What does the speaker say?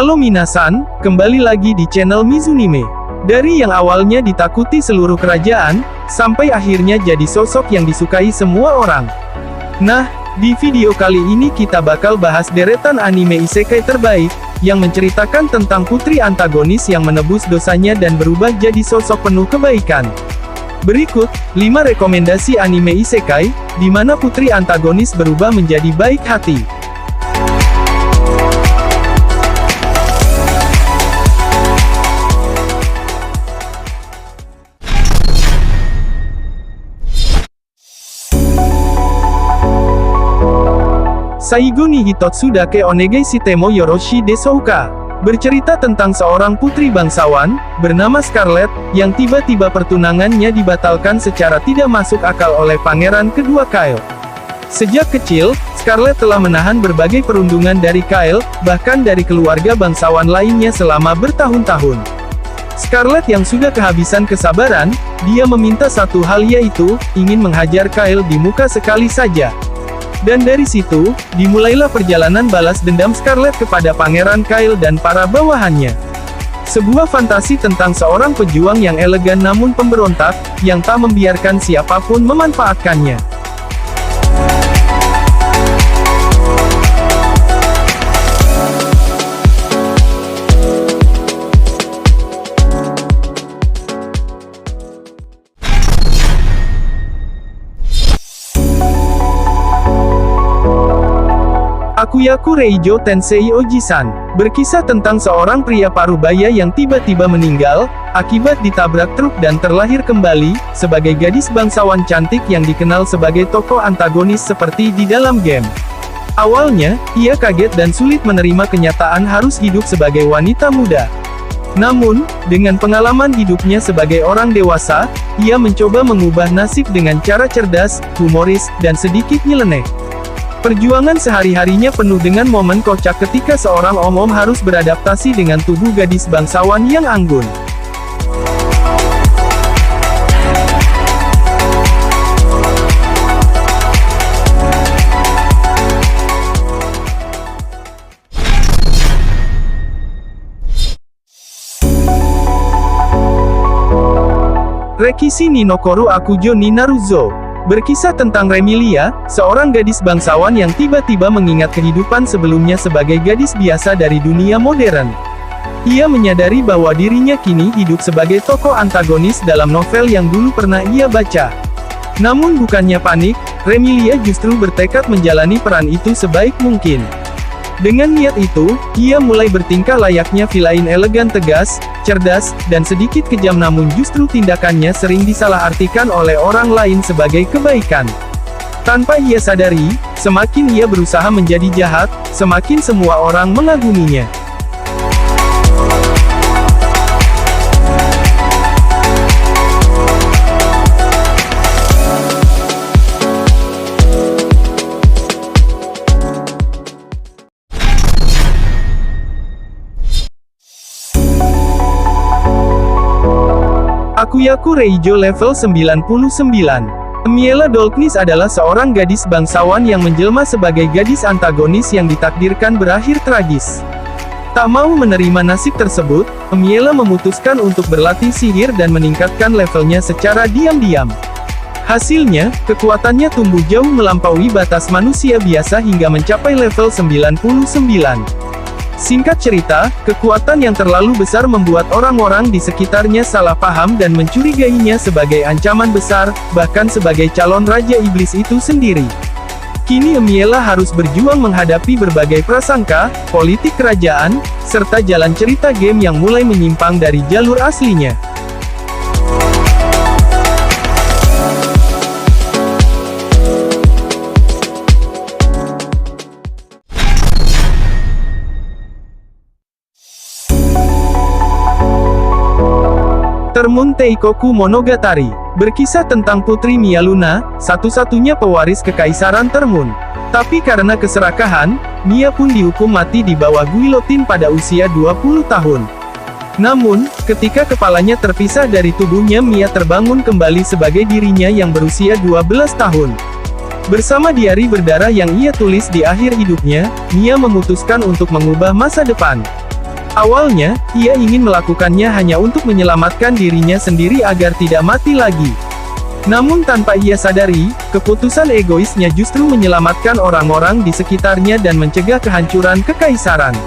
Halo minasan, kembali lagi di channel Mizunime. Dari yang awalnya ditakuti seluruh kerajaan, sampai akhirnya jadi sosok yang disukai semua orang. Nah, di video kali ini kita bakal bahas deretan anime isekai terbaik, yang menceritakan tentang putri antagonis yang menebus dosanya dan berubah jadi sosok penuh kebaikan. Berikut, 5 rekomendasi anime isekai, di mana putri antagonis berubah menjadi baik hati. Saigo ni Hitotsu dake onegai shitemo yoroshi desouka. Bercerita tentang seorang putri bangsawan, bernama Scarlet, yang tiba-tiba pertunangannya dibatalkan secara tidak masuk akal oleh pangeran kedua Kyle. Sejak kecil, Scarlet telah menahan berbagai perundungan dari Kyle, bahkan dari keluarga bangsawan lainnya selama bertahun-tahun. Scarlet yang sudah kehabisan kesabaran, dia meminta satu hal yaitu, ingin menghajar Kyle di muka sekali saja. Dan dari situ, dimulailah perjalanan balas dendam Scarlet kepada Pangeran Kyle dan para bawahannya. Sebuah fantasi tentang seorang pejuang yang elegan namun pemberontak, yang tak membiarkan siapapun memanfaatkannya. Akuyaku Reijo Tensei Oji-san, berkisah tentang seorang pria parubaya yang tiba-tiba meninggal, akibat ditabrak truk dan terlahir kembali, sebagai gadis bangsawan cantik yang dikenal sebagai tokoh antagonis seperti di dalam game. Awalnya, ia kaget dan sulit menerima kenyataan harus hidup sebagai wanita muda. Namun, dengan pengalaman hidupnya sebagai orang dewasa, ia mencoba mengubah nasib dengan cara cerdas, humoris, dan sedikit nyeleneh. Perjuangan sehari-harinya penuh dengan momen kocak ketika seorang om-om harus beradaptasi dengan tubuh gadis bangsawan yang anggun. Rekishi Ninokoru Akujo ni Naruzo. Berkisah tentang Remilia, seorang gadis bangsawan yang tiba-tiba mengingat kehidupan sebelumnya sebagai gadis biasa dari dunia modern. Ia menyadari bahwa dirinya kini hidup sebagai tokoh antagonis dalam novel yang dulu pernah ia baca. Namun bukannya panik, Remilia justru bertekad menjalani peran itu sebaik mungkin. Dengan niat itu, ia mulai bertingkah layaknya villain elegan tegas, cerdas, dan sedikit kejam namun justru tindakannya sering disalahartikan oleh orang lain sebagai kebaikan. Tanpa ia sadari, semakin ia berusaha menjadi jahat, semakin semua orang mengaguminya. Akuyaku Reijo level 99. Miela Dolknis adalah seorang gadis bangsawan yang menjelma sebagai gadis antagonis yang ditakdirkan berakhir tragis. Tak mau menerima nasib tersebut, Miela memutuskan untuk berlatih sihir dan meningkatkan levelnya secara diam-diam. Hasilnya, kekuatannya tumbuh jauh melampaui batas manusia biasa hingga mencapai level 99. Singkat cerita, kekuatan yang terlalu besar membuat orang-orang di sekitarnya salah paham dan mencurigainya sebagai ancaman besar, bahkan sebagai calon Raja Iblis itu sendiri. Kini Miela harus berjuang menghadapi berbagai prasangka, politik kerajaan, serta jalan cerita game yang mulai menyimpang dari jalur aslinya. Termun Teikoku Monogatari, berkisah tentang Putri Mia Luna, satu-satunya pewaris kekaisaran Termun. Tapi karena keserakahan, Mia pun dihukum mati di bawah guillotine pada usia 20 tahun. Namun, ketika kepalanya terpisah dari tubuhnya, Mia terbangun kembali sebagai dirinya yang berusia 12 tahun. Bersama diari berdarah yang ia tulis di akhir hidupnya, Mia memutuskan untuk mengubah masa depan. Awalnya, ia ingin melakukannya hanya untuk menyelamatkan dirinya sendiri agar tidak mati lagi. Namun tanpa ia sadari, keputusan egoisnya justru menyelamatkan orang-orang di sekitarnya dan mencegah kehancuran kekaisaran.